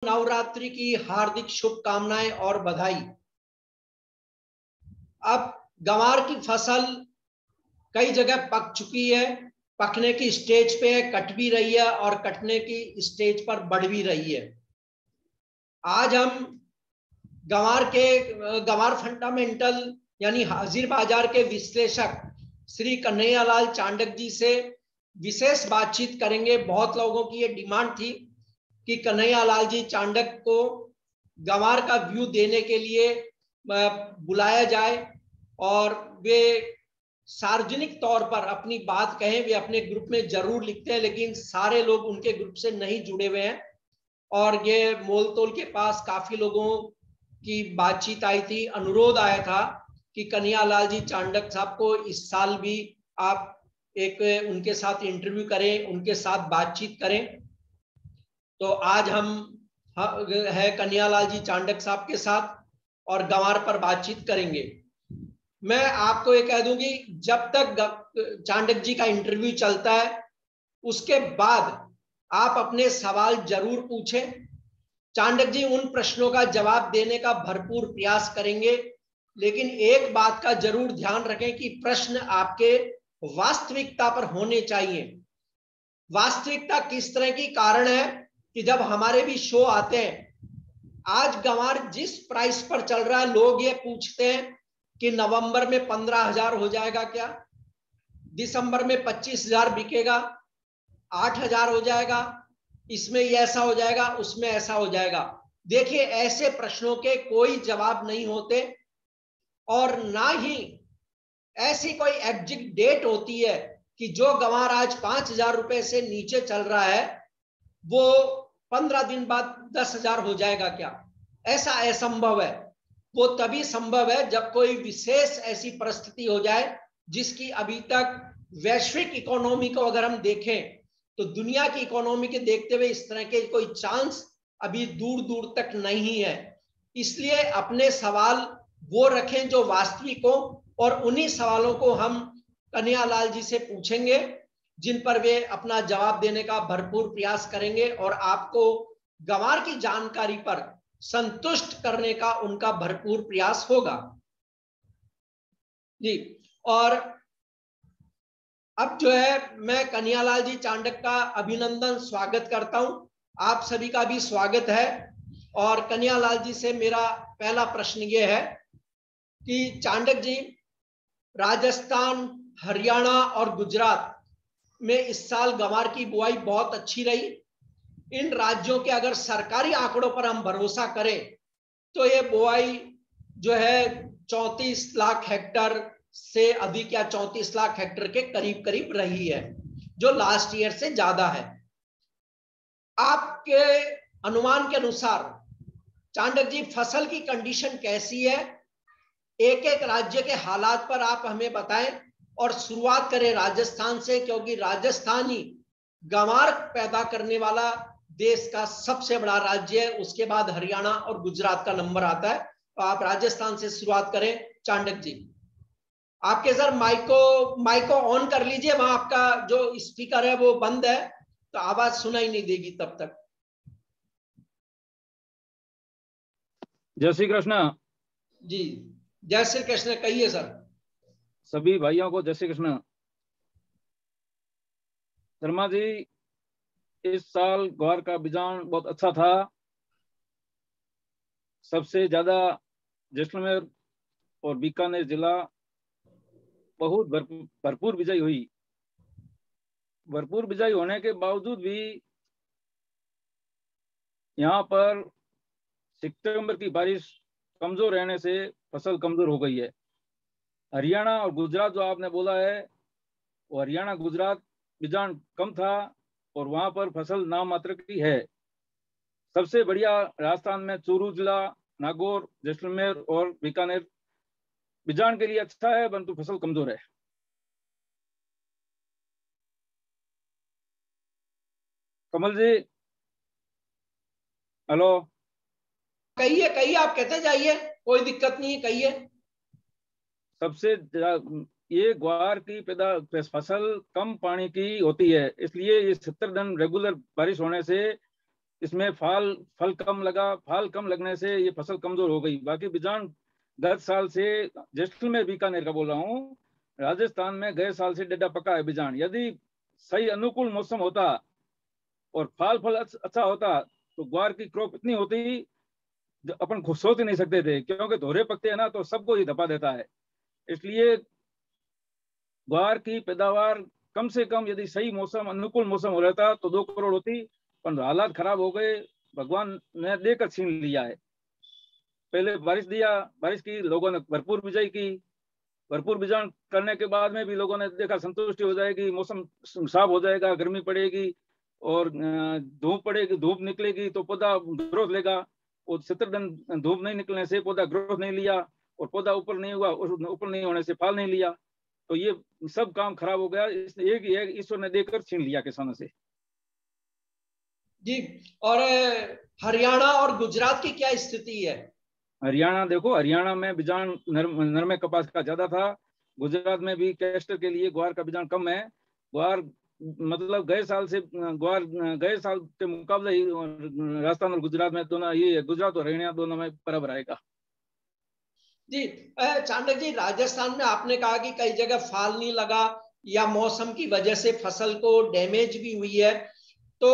नवरात्रि की हार्दिक शुभकामनाएं और बधाई। अब गंवार की फसल कई जगह पक चुकी है, पकने की स्टेज पे है, कट भी रही है और कटने की स्टेज पर बढ़ भी रही है। आज हम गंवार फंडामेंटल यानी हाजिर बाजार के विश्लेषक श्री कन्हैयालाल चांडक जी से विशेष बातचीत करेंगे। बहुत लोगों की ये डिमांड थी कि कन्हैयालाल जी चांडक को गंवार का व्यू देने के लिए बुलाया जाए और वे सार्वजनिक तौर पर अपनी बात कहें। वे अपने ग्रुप में जरूर लिखते हैं, लेकिन सारे लोग उनके ग्रुप से नहीं जुड़े हुए हैं और ये मोलतोल के पास काफी लोगों की बातचीत आई थी, अनुरोध आया था कि कन्हैयालाल जी चांडक साहब को इस साल भी आप एक उनके साथ इंटरव्यू करें, उनके साथ बातचीत करें। तो आज हम है कन्हैयालाल जी चांडक साहब के साथ और गंवार पर बातचीत करेंगे। मैं आपको ये कह दूं कि जब तक चांडक जी का इंटरव्यू चलता है उसके बाद आप अपने सवाल जरूर पूछें। चांडक जी उन प्रश्नों का जवाब देने का भरपूर प्रयास करेंगे, लेकिन एक बात का जरूर ध्यान रखें कि प्रश्न आपके वास्तविकता पर होने चाहिए। वास्तविकता किस तरह की? कारण है कि जब हमारे भी शो आते हैं, आज गंवार जिस प्राइस पर चल रहा है, लोग ये पूछते हैं कि नवंबर में 15,000 हो जाएगा क्या, दिसंबर में 25,000 बिकेगा, 8,000 हो जाएगा, इसमें ये ऐसा हो जाएगा, उसमें ऐसा हो जाएगा। देखिए, ऐसे प्रश्नों के कोई जवाब नहीं होते और ना ही ऐसी कोई एग्जैक्ट डेट होती है कि जो गंवार आज 5,000 रुपए से नीचे चल रहा है वो 15 दिन बाद 10,000 हो जाएगा क्या। ऐसा असंभव है। वो तभी संभव है जब कोई विशेष ऐसी परिस्थिति हो जाए जिसकी अभी तक वैश्विक इकोनॉमी को अगर हम देखें तो दुनिया की इकोनॉमी के देखते हुए इस तरह के कोई चांस अभी दूर दूर तक नहीं है। इसलिए अपने सवाल वो रखें जो वास्तविक हो और उन्हीं सवालों को हम कन्हैयालाल जी से पूछेंगे जिन पर वे अपना जवाब देने का भरपूर प्रयास करेंगे और आपको गंवार की जानकारी पर संतुष्ट करने का उनका भरपूर प्रयास होगा जी। और अब जो है मैं कन्हैयालाल जी चांडक का अभिनंदन स्वागत करता हूं। आप सभी का भी स्वागत है। और कन्हैयालाल जी से मेरा पहला प्रश्न ये है कि चांडक जी, राजस्थान, हरियाणा और गुजरात में इस साल गंवार की बुआई बहुत अच्छी रही। इन राज्यों के अगर सरकारी आंकड़ों पर हम भरोसा करें तो ये बुआई जो है 34 लाख हेक्टर से अधिक या 34 लाख हेक्टर के करीब करीब रही है, जो लास्ट ईयर से ज्यादा है। आपके अनुमान के अनुसार चांडक जी फसल की कंडीशन कैसी है? एक एक राज्य के हालात पर आप हमें बताएं और शुरुआत करें राजस्थान से, क्योंकि राजस्थान ही गंवार पैदा करने वाला देश का सबसे बड़ा राज्य है। उसके बाद हरियाणा और गुजरात का नंबर आता है। तो आप राजस्थान से शुरुआत करें चांडक जी। आपके सर माइको ऑन कर लीजिए, वहां आपका जो स्पीकर है वो बंद है तो आवाज सुनाई नहीं देगी तब तक। जय श्री कृष्ण जी। जय श्री कृष्ण। कहिए सर। सभी भाइयों को जय श्री कृष्ण। शर्मा जी, इस साल ग्वार का बीजान बहुत अच्छा था। सबसे ज्यादा जैसलमेर और बीकानेर जिला बहुत भरपूर बिजाई हुई। भरपूर बिजाई होने के बावजूद भी यहाँ पर सितंबर की बारिश कमजोर रहने से फसल कमजोर हो गई है। हरियाणा और गुजरात जो आपने बोला है, वो हरियाणा गुजरात बीजान कम था और वहां पर फसल नाम मात्र की है। सबसे बढ़िया राजस्थान में चूरू जिला, नागौर, जैसलमेर और बीकानेर बीजान के लिए अच्छा है, परंतु फसल कमजोर है। कमल जी, हेलो। कहिए कहिए, आप कहते जाइए, कोई दिक्कत नहीं है, कहिए। सबसे ये ग्वार की फसल कम पानी की होती है, इसलिए ये 70 दिन रेगुलर बारिश होने से इसमें फल कम लगा, फल कम लगने से ये फसल कमजोर हो गई। बाकी बिजान गत साल से, जैसलमेर बीकानेर का बोल रहा हूँ, राजस्थान में गए साल से डेढ़ा पका है बिजान। यदि सही अनुकूल मौसम होता और फल अच्छा होता तो ग्वार की क्रॉप इतनी होती जो अपन खुद सोच ही नहीं सकते थे, क्योंकि धोरे पकते हैं ना तो सबको ही धपा देता है। इसलिए ग्वार की पैदावार कम से कम यदि सही मौसम, अनुकूल मौसम हो रहता तो 2 करोड़ होती, पर हालात खराब हो गए, भगवान ने देकर छीन लिया है। पहले बारिश दिया, बारिश की, लोगों ने भरपूर बिजाई की, भरपूर बिजान करने के बाद में भी लोगों ने देखा संतुष्टि हो जाएगी, मौसम साफ हो जाएगा, गर्मी पड़ेगी और धूप पड़ेगी, धूप निकलेगी तो पौधा ग्रोथ लेगा। और 70 दिन धूप नहीं निकलने से पौधा ग्रोथ नहीं लिया और पौधा ऊपर नहीं हुआ, और ऊपर नहीं होने से फल नहीं लिया, तो ये सब काम खराब हो गया। एक ईश्वर ने देकर छीन लिया किसानों से। जी, और हरियाणा और गुजरात की क्या स्थिति है? हरियाणा देखो, हरियाणा में बिजान नरमे कपास का ज्यादा था। गुजरात में भी कैस्टर के लिए ग्वार का बिजान कम है। ग्वार मतलब गए साल से, ग्वार गए साल के मुकाबले ही राजस्थान और गुजरात में दोनों, ये गुजरात और हरियाणा दोनों में बराबर आएगा। जी, चांडक जी, राजस्थान में आपने कहा कि कई जगह फाल नहीं लगा या मौसम की वजह से फसल को डैमेज भी हुई है, तो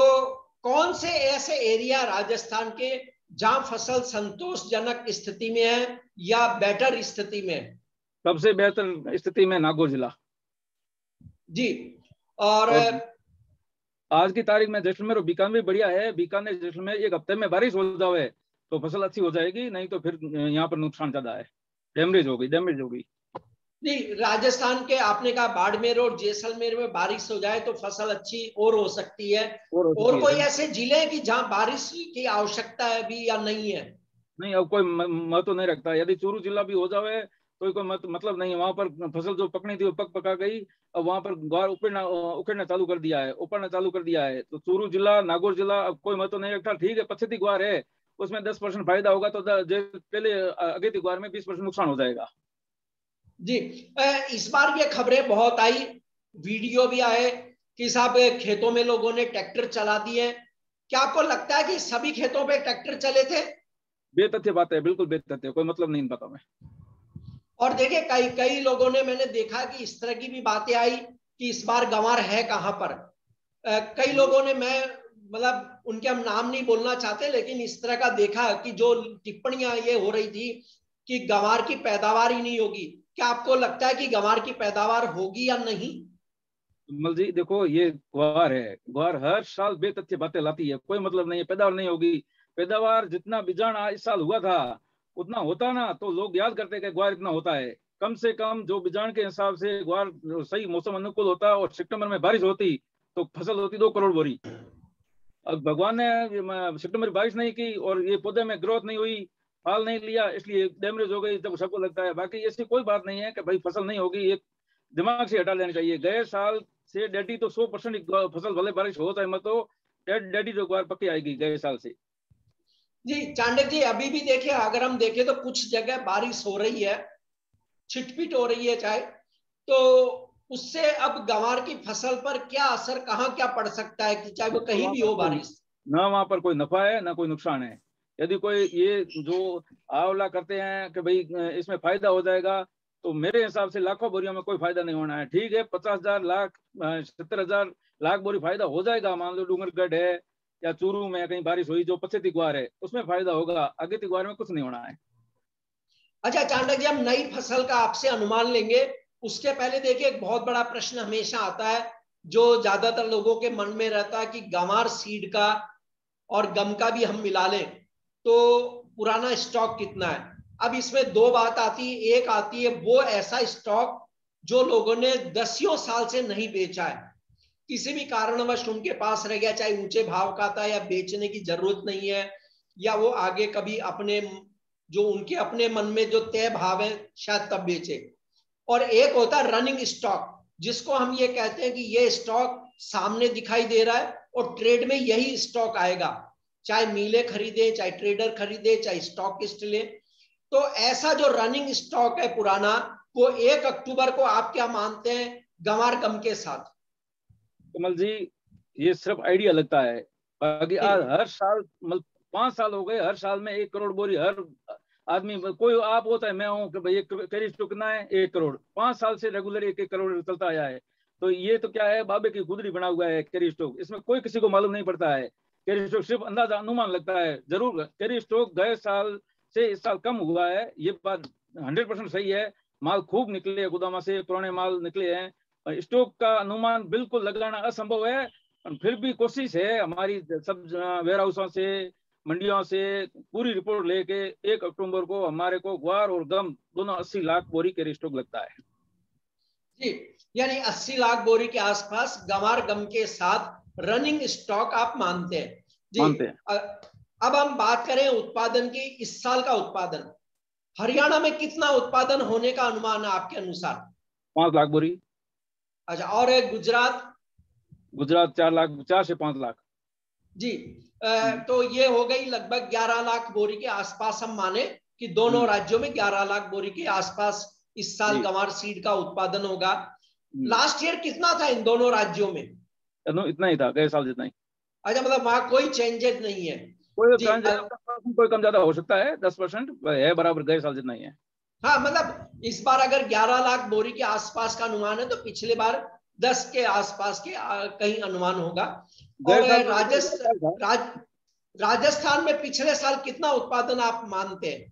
कौन से ऐसे एरिया राजस्थान के जहां फसल संतोषजनक स्थिति में है या बेटर स्थिति में है? सबसे बेहतर स्थिति में नागौर जिला जी, और आज की तारीख में जैसलमेर और बीकानेर भी बढ़िया है। बीकानेर जैसलमेर 1 हफ्ते में बारिश हो जाए तो फसल अच्छी हो जाएगी, नहीं तो फिर यहाँ पर नुकसान ज्यादा है, डैमेज होगी। नहीं, राजस्थान के आपने कहा बाड़मेर और जैसलमेर में बारिश हो जाए तो फसल अच्छी और हो सकती है। और कोई ऐसे जिले हैं कि जहां बारिश की आवश्यकता है भी या नहीं है? नहीं, अब कोई महत्व नहीं रखता। यदि चूरू जिला भी हो जाए तो कोई मतलब नहीं है। वहां पर फसल जो पकनी थी वो पका गई। अब वहां पर ग्वार उखड़ना चालू कर दिया है, ऊपरना चालू कर दिया है। तो चूरू जिला, नागौर जिला अब कोई महत्व नहीं रखता। ठीक है, पछती ग्वार है, उसमें 10% फायदा होगा तो पहले अगेती ग्वार में 20% नुकसान हो जाएगा। जी, इस बार ये खबरें बहुत आई, वीडियो भी आए कि साहब खेतों में लोगों ने ट्रैक्टर चला दिए। क्या आपको लगता है कि सभी खेतों पे ट्रैक्टर चले थे? बेतथ्य बात है, बिल्कुल बेतथ्य, कोई मतलब नहीं इन बातों में। और देखिए, कई कई लोगों ने, मैंने देखा कि इस तरह की भी बातें आई कि इस बार गंवार है कहां पर। कई लोगों ने, मैं मतलब उनके हम नाम नहीं बोलना चाहते, लेकिन इस तरह का देखा कि जो टिप्पणियां ये हो रही थी कि गंवार की पैदावार ही नहीं होगी। क्या आपको लगता है कि गंवार की पैदावार होगी या नहीं? कमल जी देखो, ये ग्वार है, ग्वार हर साल बेतथ्य बातें लाती है, कोई मतलब नहीं है पैदावार नहीं होगी। पैदावार जितना बिजान इस साल हुआ था उतना होता ना तो लोग याद करते कि ग्वार इतना होता है। कम से कम जो बिजान के हिसाब से ग्वार सही मौसम अनुकूल होता और सितंबर में बारिश होती तो फसल होती 2 करोड़ बोरी। अब भगवान ने सितंबर बारिश नहीं की और ये पौधे में ग्रोथ नहीं हुई, फल नहीं लिया, इसलिए डैमेज हो गई, तब सबको लगता है। बाकी ऐसी कोई बात नहीं है कि भाई फसल नहीं होगी, एक दिमाग से हटा लेना चाहिए। गए साल से डेडी तो 100% फसल भले बारिश हो चाहे मत हो, डेडी तो ग्वार पक्की आएगी गए साल से। जी, चांडक जी, अभी भी देखिए, अगर हम देखें तो कुछ जगह बारिश हो रही है, छिटपिट हो रही है चाहे, तो उससे अब गंवार की फसल पर क्या असर, कहाँ क्या पड़ सकता है कि चाहे वो कहीं भी हो बारिश? ना वहां पर कोई नफा है ना कोई नुकसान है। यदि कोई ये जो आंवला करते हैं कि भाई इसमें फायदा हो जाएगा, तो मेरे हिसाब से लाखों बोरियों में कोई फायदा नहीं होना है। ठीक है, 50,000 लाख 70,000 लाख बोरी फायदा हो जाएगा। मान लो डूंगरगढ़ है या चूरू में कहीं बारिश हुई जो पछती ग्वार है, उसमें फायदा होगा, आगे ग्वार में कुछ नहीं होना है। अच्छा चांडक जी, हम नई फसल का आपसे अनुमान लेंगे, उसके पहले देखिए, एक बहुत बड़ा प्रश्न हमेशा आता है जो ज्यादातर लोगों के मन में रहता है कि गंवार सीड का और गम का भी हम मिला लें तो पुराना स्टॉक कितना है। अब इसमें 2 बात आती है। एक आती है वो ऐसा स्टॉक जो लोगों ने दसियों साल से नहीं बेचा है, किसी भी कारणवश उनके पास रह गया, चाहे ऊंचे भाव का था या बेचने की जरूरत नहीं है, या वो आगे कभी अपने, जो उनके अपने मन में जो तय भाव है शायद तब बेचे। और एक होता है रनिंग स्टॉक, जिसको हम ये कहते हैं कि ये स्टॉक सामने दिखाई दे रहा है और ट्रेड में यही स्टॉक आएगा, चाहे मिले खरीदे, चाहे ट्रेडर खरीदे, चाहे स्टॉकिस्ट ले। तो ऐसा जो रनिंग स्टॉक है पुराना, वो 1 अक्टूबर को आप क्या मानते हैं गंवार गम के साथ? कमल जी, ये सिर्फ आइडिया लगता है। बाकी आज हर साल 5 साल हो गए, हर साल में 1 करोड़ बोरी हर आदमी, कोई आप होता है, मैं हूँ कि भाई कैरी स्टॉक कितना है, 1 करोड़, 5 साल से रेगुलर 1 करोड़ चलता आया है। तो ये तो क्या है, बाबे की गुदरी बना हुआ है कैरी स्टॉक, इसमें कोई किसी को मालूम नहीं पड़ता है। कैरी स्टॉक सिर्फ अंदाजा अनुमान लगता है। जरूर कैरी स्टॉक गए साल से इस साल कम हुआ है, ये बात 100% सही है। माल खूब निकले गोदामा से, पुराने माल निकले हैं, स्टॉक का अनुमान बिल्कुल लगाना असंभव है। फिर भी कोशिश है हमारी सब वेयर हाउसों से, मंडियों से पूरी रिपोर्ट लेके 1 अक्टूबर को हमारे को ग्वार और गम दोनों 80 लाख बोरी कैरी स्टॉक लगता है जी। यानी 80 लाख बोरी के आसपास गंवार गम के साथ रनिंग स्टॉक आप मानते हैं जी। मानते हैं। अब हम बात करें उत्पादन की, इस साल का उत्पादन हरियाणा में कितना उत्पादन होने का अनुमान है आपके अनुसार? 5 लाख बोरी। अच्छा, और गुजरात? गुजरात 4 लाख, 4 से 5 लाख जी। तो ये हो गई लगभग 11 लाख बोरी के आसपास, हम माने कि दोनों राज्यों में 11 लाख बोरी के आसपास इस साल गंवार सीड का उत्पादन होगा। लास्ट ईयर कितना था इन दोनों राज्यों में? इतना ही था, गए साल जितना ही। अच्छा, मतलब वहां कोई चेंजेस नहीं है? कोई कम ज्यादा हो सकता है, 10% है, बराबर गए साल जितना ही है। हाँ, मतलब इस बार अगर 11 लाख बोरी के आसपास का अनुमान है तो पिछले बार 10 के आसपास के कहीं अनुमान होगा। और राजस्थान में पिछले साल कितना उत्पादन आप मानते हैं?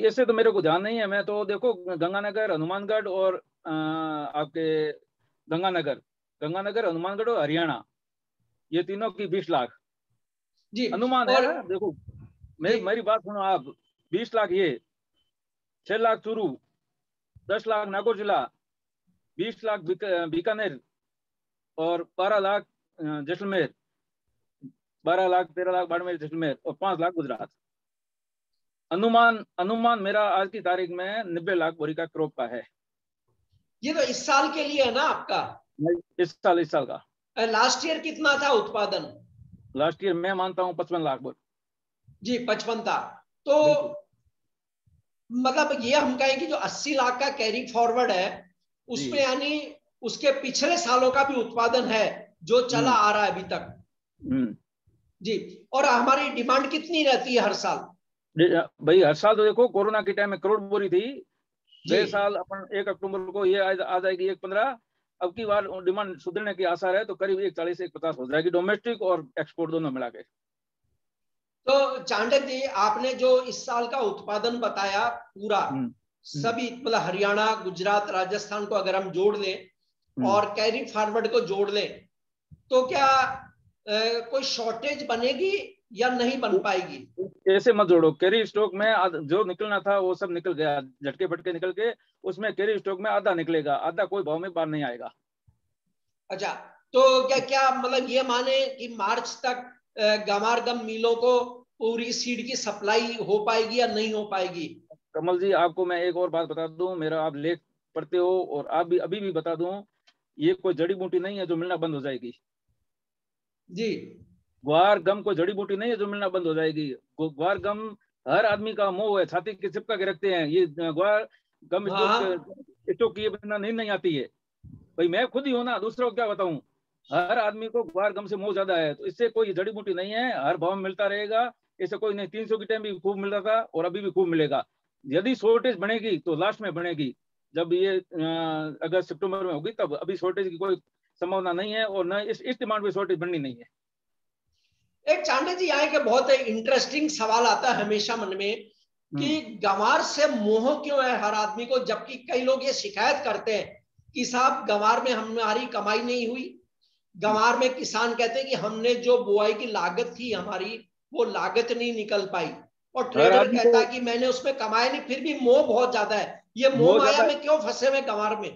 ऐसे तो मेरे को ध्यान नहीं है। मैं तो देखो गंगानगर, हनुमानगढ़ और आपके गंगानगर, हनुमानगढ़ और हरियाणा, ये तीनों की 20 लाख जी अनुमान और है। देखो मेरी बात सुनो आप, 20 लाख ये, 6 लाख चूरू, 10 लाख नागौर जिला, 20 लाख बीकानेर और 12 लाख जैसलमेर, 12 लाख 13 लाख बाड़मेर जैसलमेर और 5 लाख गुजरात। अनुमान मेरा आज की तारीख में 90 लाख बोरी का क्रॉप का है। ये तो इस साल के लिए है ना आपका? इस साल का। लास्ट ईयर कितना था उत्पादन? लास्ट ईयर मैं मानता हूं 55 लाख बोरी। जी 55 था। तो मतलब ये हम कहें कि जो 80 लाख का कैरी फॉरवर्ड है उसमें यानी उसके पिछले सालों का भी उत्पादन है जो चला आ रहा है अभी तक जी। और हमारी डिमांड कितनी रहती है हर साल? भाई हर साल तो देखो कोरोना के टाइम में करोड़ बोरी थी, गए साल अपन 1 अक्टूबर को ये आ जाएगी 1.15। अब की बार डिमांड सुधरने की आसार है, तो करीब 1.40 1.50 हो जाएगी, डोमेस्टिक और एक्सपोर्ट दोनों मिला के। तो चांडक जी, आपने जो इस साल का उत्पादन बताया पूरा सभी, मतलब हरियाणा, गुजरात, राजस्थान को अगर हम जोड़ लें और कैरी फॉरवर्ड को जोड़ लें तो क्या कोई शॉर्टेज बनेगी या नहीं बन पाएगी? ऐसे मत जोड़ो, कैरी स्टॉक में जो निकलना था वो सब निकल गया, झटके फटके निकल के, उसमें कैरी स्टॉक में आधा निकलेगा, आधा कोई भाव में बाहर नहीं आएगा। अच्छा, तो क्या मतलब ये माने कि मार्च तक गंवार गम मिलों को पूरी सीड की सप्लाई हो पाएगी या नहीं हो पाएगी? कमल जी, आपको मैं एक और बात बता दूं, मेरा आप लेख पढ़ते हो और आप भी अभी भी बता दूं, ये कोई जड़ी बूटी नहीं है जो मिलना बंद हो जाएगी जी। ग्वार गम कोई जड़ी बूटी नहीं है जो मिलना बंद हो जाएगी। ग्वार गम हर आदमी का मोह है, छाती के चिपका के रखते हैं। ये ग्वार गम स्टॉक किए बिना नहीं आती है। भाई मैं खुद ही हूं ना, दूसरों को क्या बताऊं। हर आदमी को ग्वार गम से मोह ज्यादा है, तो इससे कोई जड़ी बूटी नहीं है, हर भाव में मिलता रहेगा। ऐसे कोई नहीं, 300 के टाइम भी खूब मिल रहा था और अभी भी खूब मिलेगा। यदि शॉर्टेज बनेगी तो लास्ट में बनेगी, जब ये अगस्त सितंबर में होगी तब। अभी शॉर्टेज की कोई संभावना नहीं है और न इस डिमांड में शॉर्टेज बननी नहीं है। एक चांडे जी, यहाँ के बहुत इंटरेस्टिंग सवाल आता है हमेशा मन में कि गंवार से मोह क्यों है हर आदमी को, जबकि कई लोग ये शिकायत करते हैं कि साहब गंवार में हमारी कमाई नहीं हुई। गंवार में किसान कहते हैं कि हमने जो बुआई की लागत थी हमारी, वो लागत नहीं निकल पाई, और ट्रेडर कहता है कि मैंने उसमें कमाया नहीं। फिर भी मोह बहुत ज्यादा है। ये मोह माया में क्यों फंसे हुए गंवार में?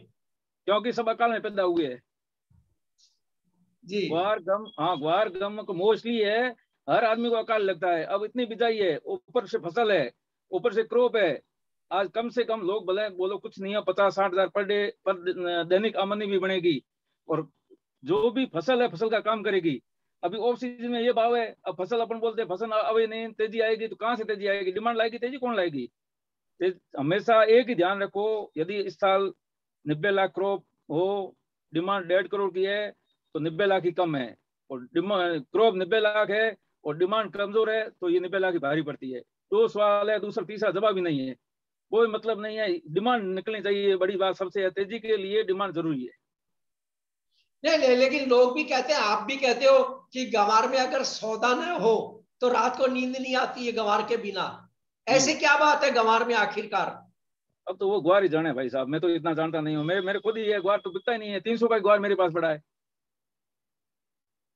क्योंकि सब अकाल में पैदा हुए हैं जी। ग्वार गम को मोस्टली है, हर आदमी को अकाल लगता है। अब इतनी बिजाई है, ऊपर से फसल है, ऊपर से क्रॉप है। आज कम से कम लोग बोलो कुछ नहीं है, 50-60 हजार पर डे पर दैनिक आमदनी भी बनेगी और जो भी फसल है फसल का काम करेगी। अभी ऑफ सीजन में ये भाव है, अब फसल अपन बोलते हैं फसल अभी नहीं, तेजी आएगी तो कहाँ से तेजी आएगी? डिमांड लाएगी तेजी कौन लाएगी? हमेशा एक ही ध्यान रखो, यदि इस साल 90 लाख क्रॉप हो, डिमांड 1.5 करोड़ की है तो 90 लाख ही कम है। और क्रॉप 90 लाख है और डिमांड कमजोर है, तो ये 90 लाख ही भारी पड़ती है। दो सवाल है, दूसरा तीसरा जवाब ही नहीं है, कोई मतलब नहीं है। डिमांड निकलनी चाहिए, बड़ी बात सबसे है, तेजी के लिए डिमांड जरूरी है। नहीं, लेकिन लोग भी कहते हैं, आप भी कहते हो कि गंवार में अगर सौदा न हो तो रात को नींद नहीं आती है गंवार के बिना। ऐसे क्या बात है गंवार में आखिरकार? अब तो वो ग्वार ही जाने भाई साहब, मैं तो इतना जानता नहीं हूँ। मेरे खुद ही है, ग्वार तो बिकता ही नहीं है। 300 का ग्वार मेरे पास पड़ा है।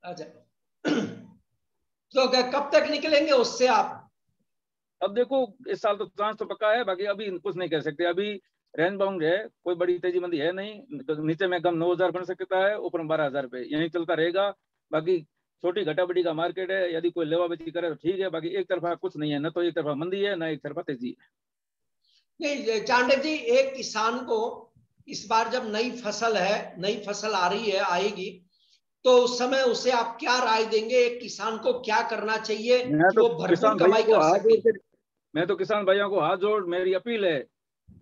अच्छा, तो कब तक निकलेंगे उससे आप? अब देखो, इस साल तो चांस तो पक्का है, बाकी अभी कुछ नहीं कह सकते। अभी रेंज बाउंड है, कोई बड़ी तेजी मंदी है नहीं। नीचे में कम 9,000 बन सकता है, ऊपर में 12,000 पे यही चलता रहेगा। बाकी छोटी घटा बड़ी का मार्केट है, यदि कोई लेवा बेची करे तो ठीक है, बाकी एक तरफा कुछ नहीं है, न तो एक तरफा मंदी है ना एक तरफा तेजी है। नहीं चांडक जी, एक किसान को इस बार जब नई फसल है, नई फसल आ रही है, आएगी, तो उस समय उसे आप क्या राय देंगे? एक किसान को क्या करना चाहिए कि वो भरपूर कमाई कर सके? मैं तो किसान भाइयों को हाथ जोड़ मेरी अपील है,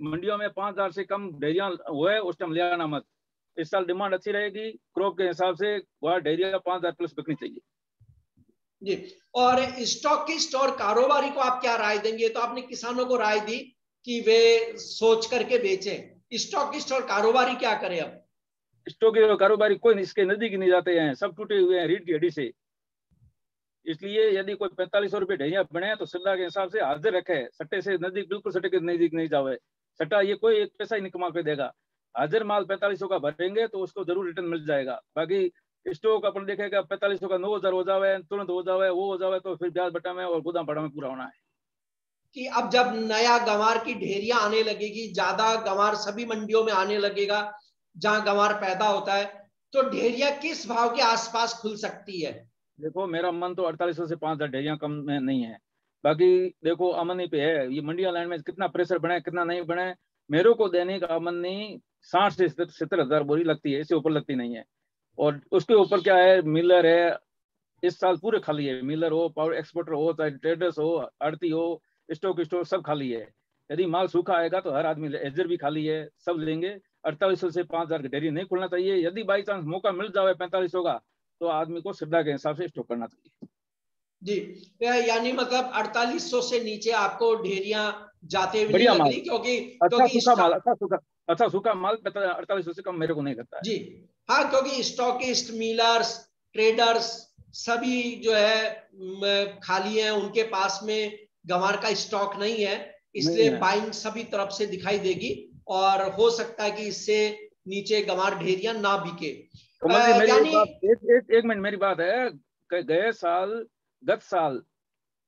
मंडियों में 5,000 से कम डेयरियां हुए उस टाइम ले आना मत। इस साल डिमांड अच्छी रहेगी, क्रॉप के हिसाब से वह डेयरिया 5,000 प्लस बिकनी चाहिए जी। और स्टॉकिस्ट और कारोबारी को आप क्या राय देंगे? तो आपने किसानों को राय दी कि वे सोच करके बेचें, स्टॉकिस्ट और कारोबारी क्या करें अब? स्टॉक और कारोबारी कोई इसके नजदीक नहीं जाते हैं, सब टूटे हुए हैं रीढ़ की हड्डी से। इसलिए यदि कोई 4500 रुपये ढैया बने तो श्रद्धा के हिसाब से हाजिर रखे, सट्टे से नजदीक, बिल्कुल सट्टे के नजदीक नहीं जावे। सट्टा ये कोई एक पैसा ही नहीं कमा के देगा। हाजिर माल 4500 का भरेंगे तो उसको जरूर रिटर्न मिल जाएगा। बाकी स्टॉक अपन देखेगा 4500 का 9,000 हो जावे, तुरंत हो जावे, वो हो जावे, तो फिर ब्याज बटा में और गोदाम पड़ा में पूरा होना है। कि अब जब नया गंवार की ढेरियां आने लगेगी, ज्यादा गंवार सभी मंडियों में आने लगेगा जहां गंवार पैदा होता है, तो ढेरियां किस भाव के आसपास खुल सकती है? देखो, मेरा मन तो 4800 से 5,000 ढेरियां कम में नहीं है। बाकी देखो, अमनी पे है, ये मंडिया लाइन में कितना प्रेशर बने कितना नहीं बने। मेरे को दैनिक आमदनी 60 से 70,000 बोरी लगती है, इससे ऊपर लगती नहीं है। और उसके ऊपर क्या है, मिलर है, इस साल पूरे खाली है। मिलर हो, पावर एक्सपोर्टर हो, चाहे ट्रेडर्स हो, आड़ती हो, स्टोर सब खाली है। यदि माल सूखा आएगा तो हर आदमी, एजर भी खाली है, सब लेंगे। 4800 से 5,000 की ढेरी नहीं खुलना चाहिए। यदि बाई चांस मौका मिल जाए 4500 का, तो आदमी को श्रद्धा के हिसाब से स्टॉक करना चाहिए। जी, यानी मतलब 4800 से नीचे आपको ढेरियां जाते हुए नहीं बढ़िया लग माल, रही, क्योंकि अच्छा क्योंकि सूखा माल, अच्छा सूखा माल 4800 से कम मेरे को नहीं करता है। जी हाँ, क्योंकि स्टॉकिस्ट, मिलर्स, ट्रेडर्स सभी जो है खाली है, उनके पास में गंवार का स्टॉक नहीं है, नहीं इसलिए है। बाइंग सभी तरफ से दिखाई देगी और हो सकता है कि इससे नीचे गंवार ढेरियां ना बिके। कमल जी, मेरी एक यानी बात, एक मिनट मेरी बात है। गत साल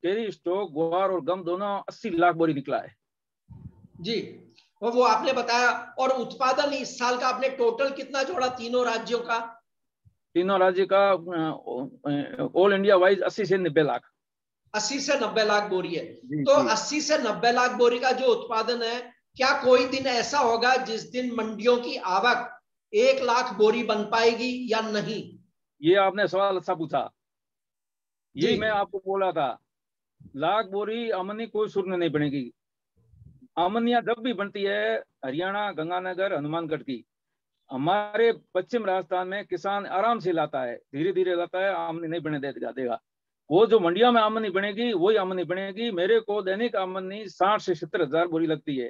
केरी स्टॉक, ग्वार और गम दोनों 80 लाख बोरी निकला है। जी, वो आपने बताया। और उत्पादन इस साल का आपने टोटल कितना जोड़ा तीनों राज्यों का? तीनों राज्य का ऑल इंडिया वाइज 80 से 90 लाख। 80 से 90 लाख बोरी है। जी तो जी। 80 से 90 लाख बोरी का जो उत्पादन है, क्या कोई दिन ऐसा होगा जिस दिन मंडियों की आवक 1 लाख बोरी बन पाएगी या नहीं? ये आपने सवाल अच्छा पूछा, जी यही मैं आपको बोला था। लाख बोरी आमदनी कोई सूर में नहीं बनेगी। आमदनियां जब भी बनती है हरियाणा, गंगानगर, हनुमानगढ़ की, हमारे पश्चिम राजस्थान में किसान आराम से लाता है, धीरे धीरे लाता है, आमदनी नहीं बने देगा। वो जो मंडिया में आमदनी बनेगी वही आमदनी बनेगी। मेरे को दैनिक आमदनी 60 से 70,000 बोरी लगती है,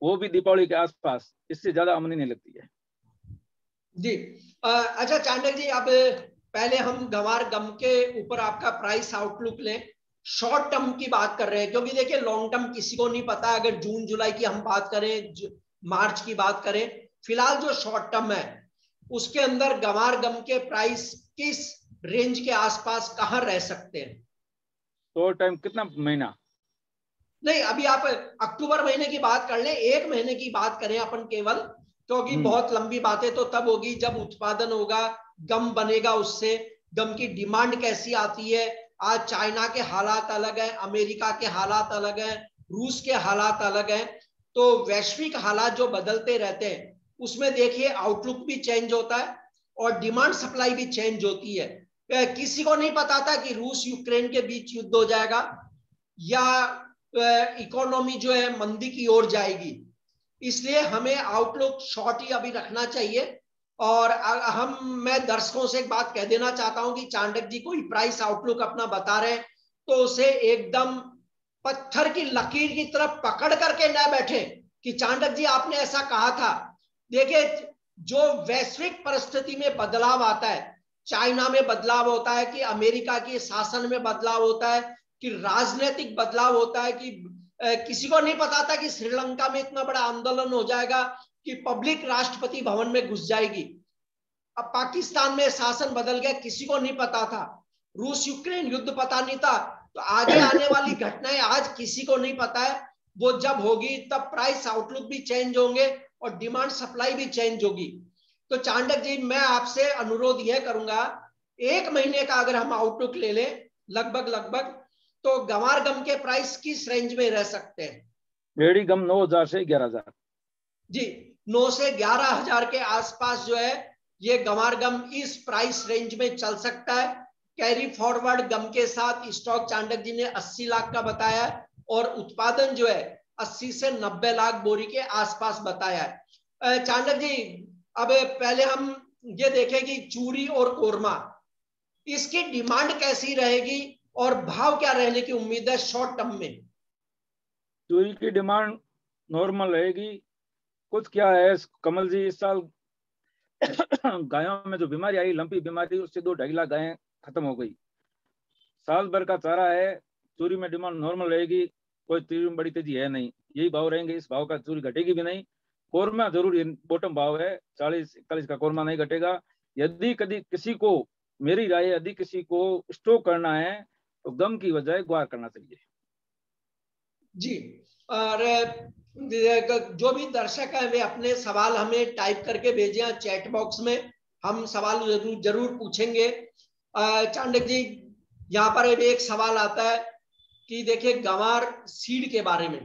वो भी दीपावली के आसपास। इससे ज्यादा आमदनी नहीं लगती है। जी। अच्छा चांडक जी, अब पहले हम गंवार गम के ऊपर आपका प्राइस आउटलुक लें। शॉर्ट टर्म की बात कर रहे हैं, क्योंकि देखिए लॉन्ग टर्म किसी को नहीं पता। अगर जून जुलाई की हम बात करें, मार्च की बात करें, फिलहाल जो शॉर्ट टर्म है उसके अंदर गंवार गम के प्राइस किस रेंज के आसपास कहां रह सकते हैं? तो टाइम कितना महीना? नहीं, अभी आप अक्टूबर महीने की बात कर लें, 1 महीने की बात करें अपन केवल, क्योंकि बहुत लंबी बातें तो तब होगी जब उत्पादन होगा, गम बनेगा, उससे गम की डिमांड कैसी आती है। आज चाइना के हालात अलग है, अमेरिका के हालात अलग है, रूस के हालात अलग है। तो वैश्विक हालात जो बदलते रहते हैं उसमें देखिए आउटलुक भी चेंज होता है और डिमांड सप्लाई भी चेंज होती है। किसी को नहीं पता था कि रूस यूक्रेन के बीच युद्ध हो जाएगा या इकोनॉमी जो है मंदी की ओर जाएगी। इसलिए हमें आउटलुक शॉर्ट ही अभी रखना चाहिए और मैं दर्शकों से एक बात कह देना चाहता हूं कि चांडक जी कोई प्राइस आउटलुक अपना बता रहे हैं तो उसे एकदम पत्थर की लकीर की तरफ पकड़ करके न बैठे कि चांडक जी आपने ऐसा कहा था। देखिए, जो वैश्विक परिस्थिति में बदलाव आता है, चाइना में बदलाव होता है कि अमेरिका के शासन में बदलाव होता है कि राजनीतिक बदलाव होता है कि किसी को नहीं पता था कि श्रीलंका में इतना बड़ा आंदोलन हो जाएगा कि पब्लिक राष्ट्रपति भवन में घुस जाएगी। अब पाकिस्तान में शासन बदल गया, किसी को नहीं पता था। रूस यूक्रेन युद्ध पता नहीं था। तो आगे आने वाली घटनाएं आज किसी को नहीं पता है। वो जब होगी तब प्राइस आउटलुक भी चेंज होंगे और डिमांड सप्लाई भी चेंज होगी। तो चांडक जी, मैं आपसे अनुरोध यह करूंगा, 1 महीने का अगर हम आउटलुक ले लें लगभग, तो गंवार गम के प्राइस किस रेंज में रह सकते हैं? रेडी गम 9,000 से 11,000। जी, 9 से 11,000 के आसपास जो है ये गंवार गम इस प्राइस रेंज में चल सकता है। कैरी फॉरवर्ड गम के साथ स्टॉक चांडक जी ने 80 लाख का बताया है और उत्पादन जो है 80 से 90 लाख बोरी के आसपास बताया है। चांडक जी, अब पहले हम ये देखें कि चूरी और कोरमा, इसकी डिमांड कैसी रहेगी और भाव क्या रहने की उम्मीद है शॉर्ट टर्म में? चूरी की डिमांड नॉर्मल रहेगी। कुछ क्या है कमल जी, इस साल गायों में जो बीमारी आई, लंपी बीमारी, उससे 2-2.5 लाख गायें खत्म हो गई। साल भर का चारा है, चूरी में डिमांड नॉर्मल रहेगी, कोई चूरी में बड़ी तेजी है नहीं, यही भाव रहेंगे। इस भाव का चूरी घटेगी भी नहीं। कोरमा जरूर बॉटम भाव है, 40-41 का कोरमा नहीं घटेगा। यदि कभी किसी को, मेरी राय, यदि किसी को स्टॉक करना है तो गम की बजाय ग्वार करना चाहिए। जी, और जो भी दर्शक है वे अपने सवाल हमें टाइप करके भेजें चैट बॉक्स में, हम सवाल जरूर पूछेंगे। चांडक जी, यहाँ पर एक सवाल आता है कि देखिए गंवार सीड के बारे में,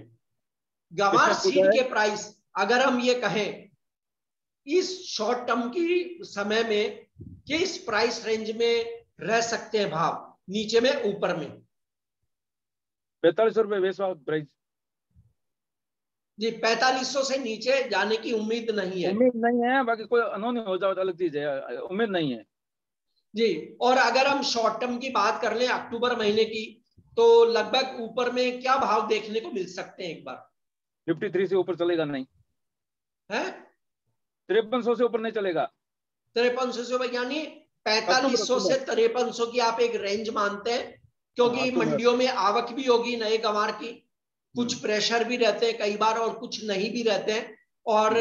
गंवार किसने पूछा सीड है? के प्राइस अगर हम ये कहें इस शॉर्ट टर्म की समय में किस प्राइस रेंज में रह सकते हैं, भाव नीचे में ऊपर में? 4500 रुपए बेसवा प्राइस। जी, 4500 से नीचे जाने की उम्मीद नहीं है। उम्मीद नहीं है, बाकी कोई अनहोनी हो जाए तो अलग चीज है, उम्मीद नहीं है जी, और अगर हम शॉर्ट टर्म की बात कर लें अक्टूबर महीने की, तो लगभग ऊपर में क्या भाव देखने को मिल सकते हैं एक बार? 53 से ऊपर चलेगा नहीं, है 5300 से ऊपर नहीं चलेगा। 5300 से, यानी अक्टूबर 4500 अक्टूबर से 5300 की आप एक रेंज मानते हैं? क्योंकि अक्टूबर। मंडियों में आवक भी होगी नए गंवार की, कुछ हम्म, प्रेशर भी रहते हैं कई बार और कुछ नहीं भी रहते हैं। और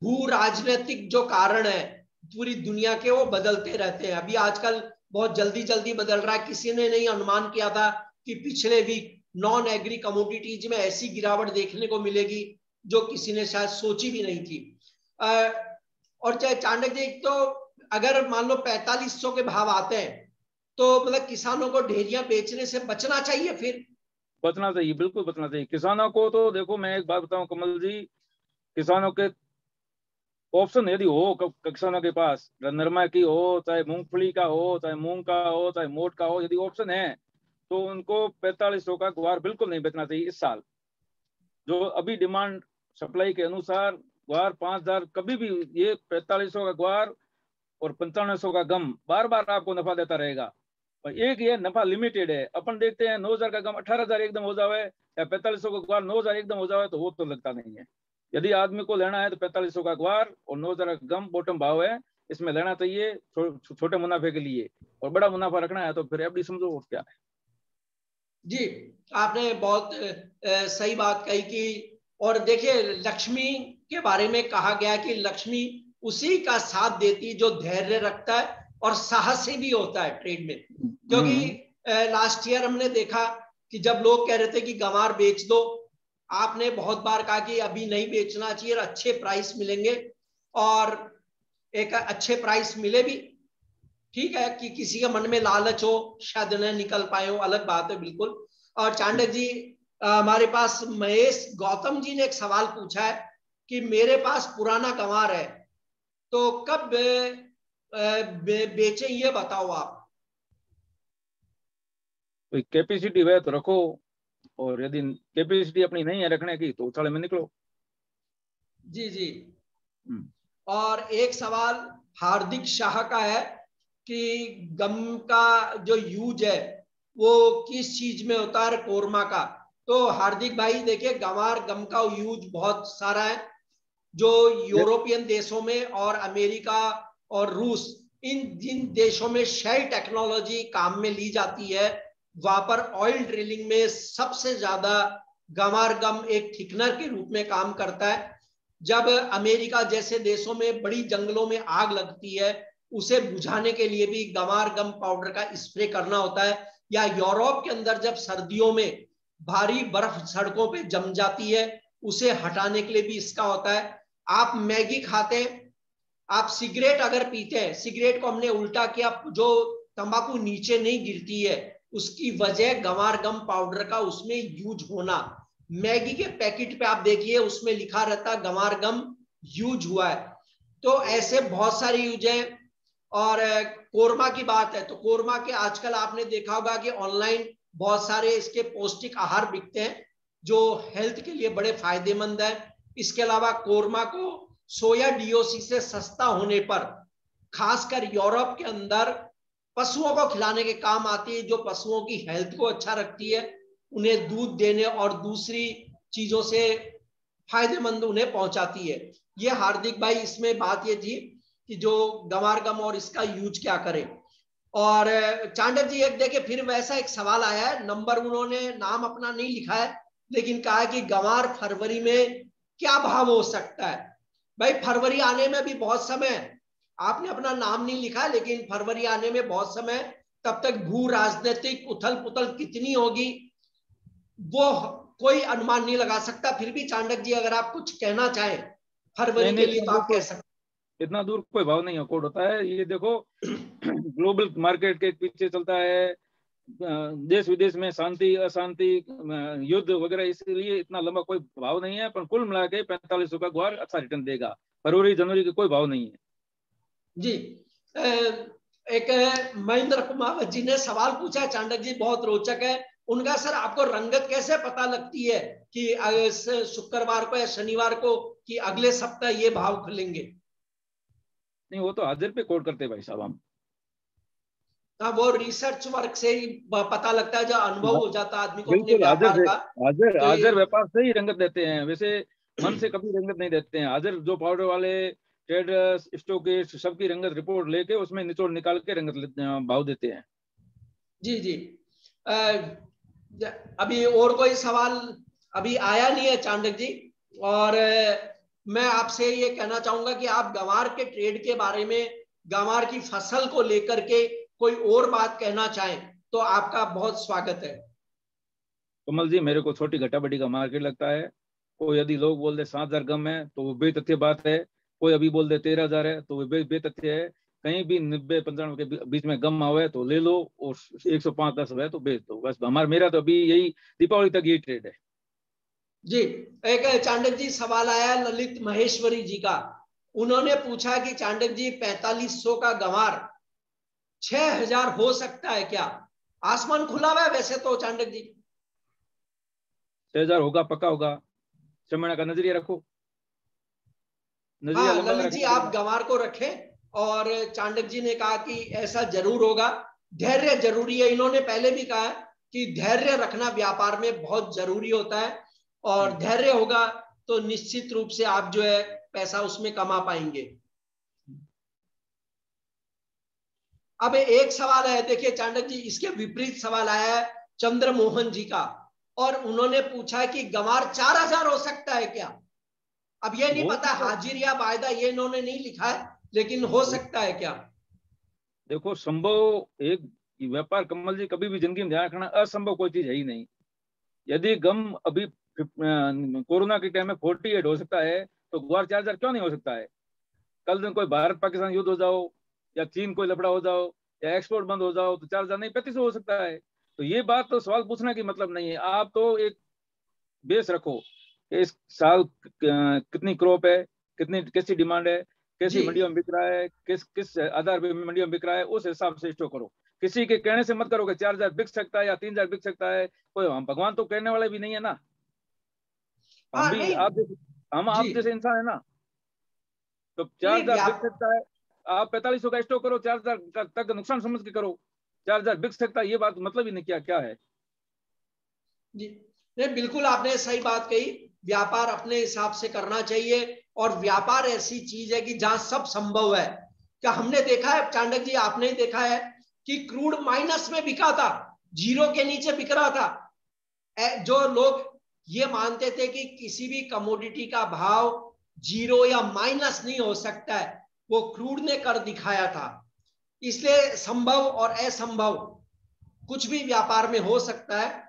भू राजनीतिक जो कारण है पूरी दुनिया के, वो बदलते रहते हैं। अभी आजकल बहुत जल्दी जल्दी बदल रहा है। किसी ने नहीं अनुमान किया था कि पिछले वीक नॉन एग्री कमोडिटीज में ऐसी गिरावट देखने को मिलेगी जो किसी ने शायद सोची भी नहीं थी। और चाहे चांडक जी, तो अगर मान लो 4500 के भाव आते हैं तो मतलब किसानों को ढेरियां बेचने से बचना चाहिए फिर? बचना चाहिए, बिल्कुल बचना चाहिए। किसानों को तो देखो, मैं एक बात बताऊं कमल जी, किसानों के ऑप्शन यदि हो किसानों के पास, नरमा की हो, चाहे मूंगफली का हो, चाहे मूंग का हो, चाहे मोट का हो, यदि ऑप्शन है तो उनको 4500 का ग्वार बिल्कुल नहीं बेचना चाहिए इस साल। जो अभी डिमांड सप्लाई के अनुसार ग्वार 5,000 कभी भी, ये 4500 का ग्वार और 9500 का गम बार बार आपको नफा देता रहेगा। और एक ये नफा लिमिटेड है। अपन देखते हैं 9,000 का गम 18,000 एकदम हो जाए, या 4500 का ग्वार 9,000 एकदम हो जाए, तो वो तो लगता नहीं है। यदि आदमी को लेना है तो 4500 का ग्वार और 9,000 का गम बॉटम भाव है, इसमें लेना चाहिए छोटे मुनाफे के लिए। और बड़ा मुनाफा रखना है तो फिर एफडी समझो और क्या है। जी, आपने बहुत सही बात कही कि, और देखिए लक्ष्मी के बारे में कहा गया कि लक्ष्मी उसी का साथ देती जो धैर्य रखता है और साहसी भी होता है ट्रेड में। क्योंकि लास्ट ईयर हमने देखा कि जब लोग कह रहे थे कि गंवार बेच दो, आपने बहुत बार कहा कि अभी नहीं बेचना चाहिए, अच्छे प्राइस मिलेंगे, और एक अच्छे प्राइस मिले भी। ठीक है कि किसी के मन में लालच हो, शायद न निकल पाए हो, अलग बात है बिल्कुल। और चांडक जी, हमारे पास महेश गौतम जी ने एक सवाल पूछा है कि मेरे पास पुराना गंवार है तो कब बेचें, ये बताओ आप। कोई कैपेसिटी है तो रखो, और यदि कैपेसिटी अपनी नहीं है रखने की तो उछाले में निकलो। जी जी। और एक सवाल हार्दिक शाह का है कि गम का जो यूज है वो किस चीज में होता है कोरमा का। तो हार्दिक भाई देखिए, गंवार गम का यूज बहुत सारा है, जो यूरोपियन देशों में और अमेरिका और रूस, इन जिन देशों में शेल टेक्नोलॉजी काम में ली जाती है, वहां पर ऑयल ड्रिलिंग में सबसे ज्यादा गंवार गम एक थिकनर के रूप में काम करता है। जब अमेरिका जैसे देशों में बड़ी जंगलों में आग लगती है, उसे बुझाने के लिए भी गंवार गम पाउडर का स्प्रे करना होता है। या यूरोप के अंदर जब सर्दियों में भारी बर्फ सड़कों पे जम जाती है, उसे हटाने के लिए भी इसका होता है। आप मैगी खाते हैं, आप सिगरेट अगर पीते हैं, सिगरेट को हमने उल्टा किया, जो तंबाकू नीचे नहीं गिरती है, उसकी वजह गंवार गम पाउडर का उसमें यूज होना। मैगी के पैकेट पे आप देखिए, उसमें लिखा रहता है गंवार गम यूज हुआ है। तो ऐसे बहुत सारे यूज है। और कोरमा की बात है तो कोरमा के आजकल आपने देखा होगा कि ऑनलाइन बहुत सारे इसके पौष्टिक आहार बिकते हैं, जो हेल्थ के लिए बड़े फायदेमंद है। इसके अलावा कोरमा को सोया डीओसी से सस्ता होने पर खासकर यूरोप के अंदर पशुओं को खिलाने के काम आती है, जो पशुओं की हेल्थ को अच्छा रखती है, उन्हें दूध देने और दूसरी चीजों से फायदेमंद उन्हें पहुंचाती है। ये हार्दिक भाई इसमें बात ये थी कि जो गंवार गम और इसका यूज क्या करें। और चांडक जी एक देखिए, फिर वैसा एक सवाल आया है, नंबर उन्होंने नाम अपना नहीं लिखा है, लेकिन कहा है कि गंवार फरवरी में क्या भाव हो सकता है। भाई फरवरी आने में भी बहुत समय है, आपने अपना नाम नहीं लिखा, लेकिन फरवरी आने में बहुत समय, तब तक भू राजनीतिक उथल पुथल कितनी होगी वो कोई अनुमान नहीं लगा सकता। फिर भी चांडक जी अगर आप कुछ कहना चाहें फरवरी नहीं के नहीं, लिए तो आप कह सकते। इतना दूर कोई भाव नहीं अकॉर्ड होता है। ये देखो, ग्लोबल मार्केट के पीछे चलता है, देश विदेश में शांति अशांति, युद्ध वगैरह, इसलिए इतना लंबा कोई भाव नहीं है। पर कुल मिला के 4500 का गुआर अच्छा रिटर्न देगा। फरवरी जनवरी के कोई भाव नहीं है जी। एक महेंद्र कुमार जी ने सवाल पूछा चांडक जी, बहुत रोचक है उनका। सर आपको रंगत कैसे पता लगती है कि शुक्रवार को या शनिवार को कि अगले सप्ताह ये भाव खुलेंगे? नहीं, वो तो हाजिर पे कोट करते हैं भाई साहब हम। हाँ, वो रिसर्च वर्क से ही पता लगता है, जो अनुभव हो जाता है आदमी को अपने बिल्कुल, हाजिर व्यापार से, का। हाजिर तो ये हाजिर व्यापार से ही रंगत देते हैं। वैसे मन से कभी रंगत नहीं देते हैं। हाजिर जो पाउडर वाले ट्रेडर्स स्टॉकिस्ट सबकी रंगत रिपोर्ट लेके उसमें निचोड़ निकाल के भाव देते हैं। जी जी। अभी और कोई सवाल अभी आया नहीं है चांडक जी। और मैं आपसे ये कहना चाहूंगा कि आप गंवार के ट्रेड के बारे में, गंवार की फसल को लेकर के कोई और बात कहना चाहें तो आपका बहुत स्वागत है। कमल जी, मेरे को छोटी घटा बड़ी का मार्केट लगता है। कोई यदि लोग बोल दे 7,000 गम है तो वो बेतथ्य बात है। कोई अभी बोल दे 13,000 है तो वो बेतथ्य है। कहीं भी 90-95 के बीच में गम आवे तो ले लो, और 105-10 है तो बेच दो। बस मेरा तो अभी यही दीपावली तक यही ट्रेड है। जी। एक चांडक जी सवाल आया ललित महेश्वरी जी का। उन्होंने पूछा कि चांडक जी 4500 का गंवार 6000 हो सकता है क्या? आसमान खुला हुआ है वैसे तो चांडक जी। 6,000 होगा, पक्का होगा। 6 महीने का नजरिया रखो, नजरिया हाँ लंबा ललित जी, रखना आप पड़ेगा। गंवार को रखें। और चांडक जी ने कहा कि ऐसा जरूर होगा, धैर्य जरूरी है। इन्होंने पहले भी कहा कि धैर्य रखना व्यापार में बहुत जरूरी होता है, और धैर्य होगा तो निश्चित रूप से आप जो है पैसा उसमें कमा पाएंगे। अब एक सवाल है, देखिए चांडक जी, इसके विपरीत सवाल आया है चंद्रमोहन जी का। और उन्होंने पूछा कि गंवार 4000 हो सकता है क्या? अब ये नहीं हो पता सकता है। हाजिर या वायदा, ये इन्होंने नहीं लिखा है, लेकिन हो सकता है क्या? देखो, संभव एक व्यापार, कमल जी, कभी भी जिंदगी में ध्यान रखना, असंभव कोई चीज है ही नहीं। यदि गम अभी कोरोना के टाइम में 48 हो सकता है, तो गुआर 4,000 क्यों नहीं हो सकता है? कल दिन कोई भारत पाकिस्तान युद्ध हो जाओ, या चीन कोई लफड़ा हो जाओ, या एक्सपोर्ट बंद हो जाओ, तो 4,000 नहीं 3500 हो सकता है। तो ये बात तो सवाल पूछने की मतलब नहीं है। आप तो एक बेस रखो कि इस साल कितनी क्रॉप है, कितनी कैसी डिमांड है, कैसी जी। मंडियों में बिक रहा है, किस किस आधार पे मंडियों में बिक रहा है, उस हिसाब से स्टॉक करो। किसी के कहने से मत करो कि 4,000 बिक सकता है या 3,000 बिक सकता है। कोई हम भगवान तो कहने वाले भी नहीं है ना। हम हाँ भी नहीं। आप जैसे, हम जी। आप जैसे इंसान है ना। तो 4000 बिक सकता है, आप 4500 का स्टॉक करो, 4000 तक नुकसान समझ के करो, 4000 बिक सकता है, ये बात मतलब ही नहीं क्या है। जी नहीं, बिल्कुल आपने सही बात कही। व्यापार अपने हिसाब से करना चाहिए, और व्यापार ऐसी चीज है कि जहां सब संभव है। क्या हमने देखा है चांडक जी, आपने देखा है कि क्रूड माइनस में बिका था, जीरो के नीचे बिक रहा था। जो लोग ये मानते थे कि किसी भी कमोडिटी का भाव जीरो या माइनस नहीं हो सकता है, वो क्रूड ने कर दिखाया था। इसलिए संभव और असंभव कुछ भी व्यापार में हो सकता है।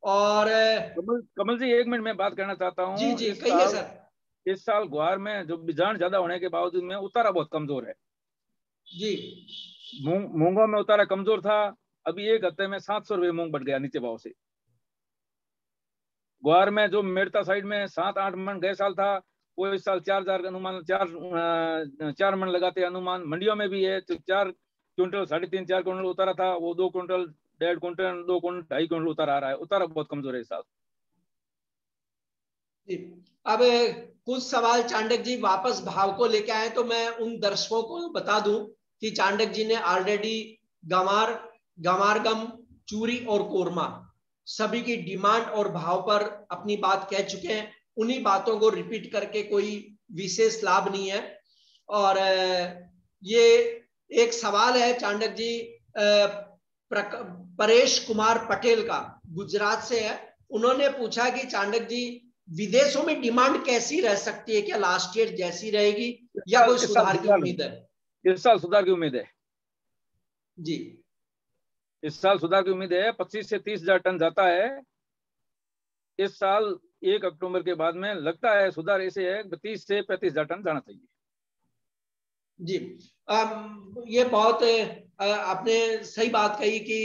और कमल जी, 1 मिनट में बात करना चाहता जी हूँ। जी कहिए सर। इस साल ग्वार में जो बिजान ज्यादा होने के बावजूद में उतारा बहुत कमजोर है। जी मूंगों में उतारा कमजोर था, अभी 1 हफ्ते में 700 रुपये मूंग बढ़ गया नीचे भाव से। ग्वार में जो मेड़ता साइड में 7-8 मन गए साल था, वो इस साल 4000 का अनुमान, 4 मन लगाते अनुमान। मंडियों में भी है तो 4 क्विंटल 3.5-4 क्विंटल उतारा था, वो 2 क्विंटल 1.5 क्विंटल 2 क्विंटल 2.5 क्विंटल उतारा आ रहा है। उतारा बहुत कमजोर है इस साल। जी अब कुछ सवाल चांडक जी वापस भाव को लेके आए, तो मैं उन दर्शकों को बता दूं कि चांडक जी ने ऑलरेडी गंवार, गंवारगम, चूरी और कोरमा सभी की डिमांड और भाव पर अपनी बात कह चुके हैं। उन्हीं बातों को रिपीट करके कोई विशेष लाभ नहीं है। और ये एक सवाल है चांडक जी परेश कुमार पटेल का, गुजरात से है। उन्होंने पूछा कि चांडक जी विदेशों में डिमांड कैसी रह सकती है, क्या लास्ट ईयर जैसी रहेगी या कोई सुधार की उम्मीद है? इस साल सुधार की उम्मीद है जी, इस साल सुधार की उम्मीद है। 25 से 30 हजार टन जाता है इस साल। 1 अक्टूबर के बाद में लगता है सुधार ऐसे है 30 से 35 हजार टन जाना चाहिए। जी ये बहुत आपने सही बात कही कि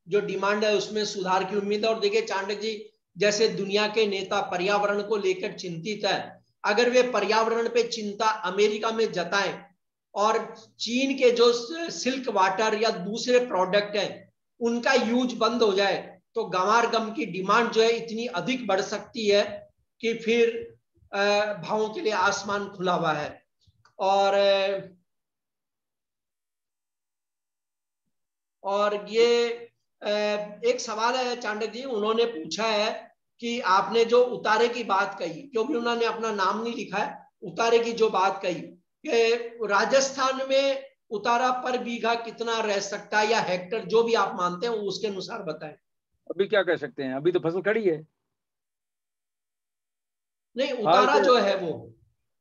जो डिमांड है उसमें सुधार की उम्मीद है। और देखिए चांडक जी, जैसे दुनिया के नेता पर्यावरण को लेकर चिंतित है, अगर वे पर्यावरण पे चिंता अमेरिका में जताएं और चीन के जो सिल्क वाटर या दूसरे प्रोडक्ट हैं उनका यूज बंद हो जाए, तो गंवार गम की डिमांड जो है इतनी अधिक बढ़ सकती है कि फिर भावों के लिए आसमान खुला हुआ है। और ये एक सवाल है चांडक जी, उन्होंने पूछा है कि आपने जो उतारे की बात कही, क्योंकि उन्होंने अपना नाम नहीं लिखा है, उतारे की जो बात कही कि राजस्थान में उतारा पर बीघा कितना रह सकता है या हेक्टर, जो भी आप मानते हैं उसके अनुसार बताएं। अभी क्या कह सकते हैं, अभी तो फसल खड़ी है। नहीं, उतारा जो है वो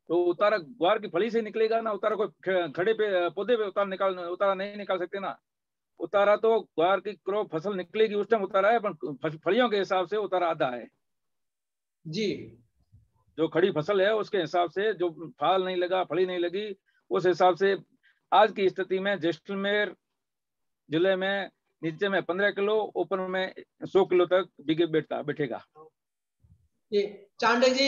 तो उतारा ग्वार की फली से निकलेगा ना, उतारा कोई खड़े पे पौधे पे उतारा नहीं निकाल सकते ना। उतारा तो ग्वार की क्रॉप फसल निकलेगी उस टाइम उतारा है, पर फलियों के हिसाब से उतारा आधा है। जी, जो खड़ी फसल है उसके हिसाब से, जो फाल नहीं लगा, फली नहीं लगी, उस हिसाब से आज की स्थिति में जैसलमेर जिले में नीचे में 15 किलो, ऊपर में 100 किलो तक बिगे बैठेगा। ये चांडक जी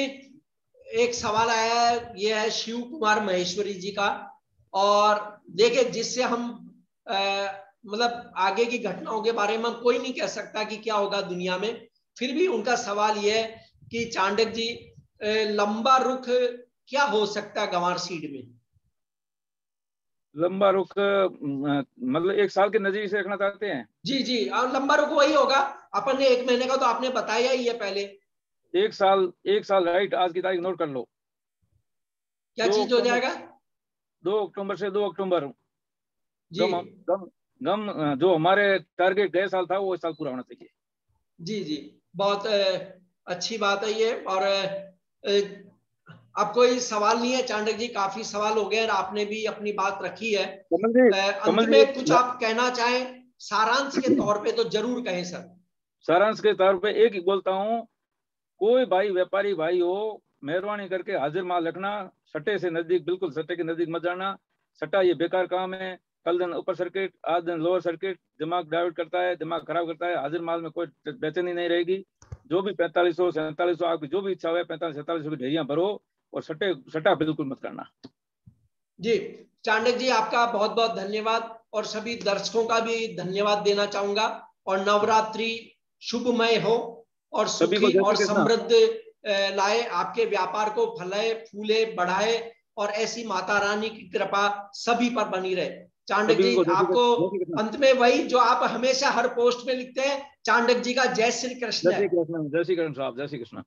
एक सवाल आया है, ये है शिव कुमार महेश्वरी जी का। और देखिए, जिससे हम मतलब आगे की घटनाओं के बारे में कोई नहीं कह सकता कि क्या होगा दुनिया में, फिर भी उनका सवाल यह है कि चांडक जी लंबा रुख क्या हो सकता है गंवार सीड में? लंबा रुख मतलब 1 साल के नजरिए से रखना चाहते हैं? जी जी, और लंबा रुख वही होगा। अपन ने 1 महीने का तो आपने बताया ही है पहले। 1 साल राइट, आज की तारीख नोट कर लो। क्या चीज हो जाएगा? 2 अक्टूबर से 2 अक्टूबर जी गम जो हमारे टारगेट गए साल था वो इस साल पूरा होना चाहिए। जी जी, बहुत अच्छी बात है ये। और अब कोई सवाल नहीं है चांडक जी, काफी सवाल हो गए और आपने भी अपनी बात रखी है। अंत में कुछ आप कहना चाहें सारांश के तौर पे तो जरूर कहें सर। सारांश के तौर पे एक ही बोलता हूँ, कोई भाई व्यापारी भाई हो, मेहरबानी करके हाजिर माल रखना, सट्टे से नजदीक, बिल्कुल सट्टे के नजदीक मत जाना। सट्टा ये बेकार काम है। कल दिन अपर सर्किट, आज दिन लोअर सर्किट, दिमाग डाइवर्ट करता है, दिमाग खराब करता है। हाजिर माल में कोई बेचैनी नहीं रहेगी। जो भी 4500 4700 आपकी जो भी इच्छा हो 4500 की ढेरियां भरो, और सट्टा बिल्कुल मत करना। जी चांडक जी, आपका बहुत बहुत धन्यवाद, और सभी दर्शकों का भी धन्यवाद देना चाहूंगा। और नवरात्रि शुभमय हो और सुखी और समृद्ध लाए, आपके व्यापार को फले फूले बढ़ाए, और ऐसी माता रानी की कृपा सभी पर बनी रहे। चांडक जी, आपको अंत में वही जो आप हमेशा हर पोस्ट में लिखते हैं, चांडक जी का जय श्री कृष्ण। जय श्री कृष्ण, जय श्री कृष्ण साहब, जय श्री कृष्ण।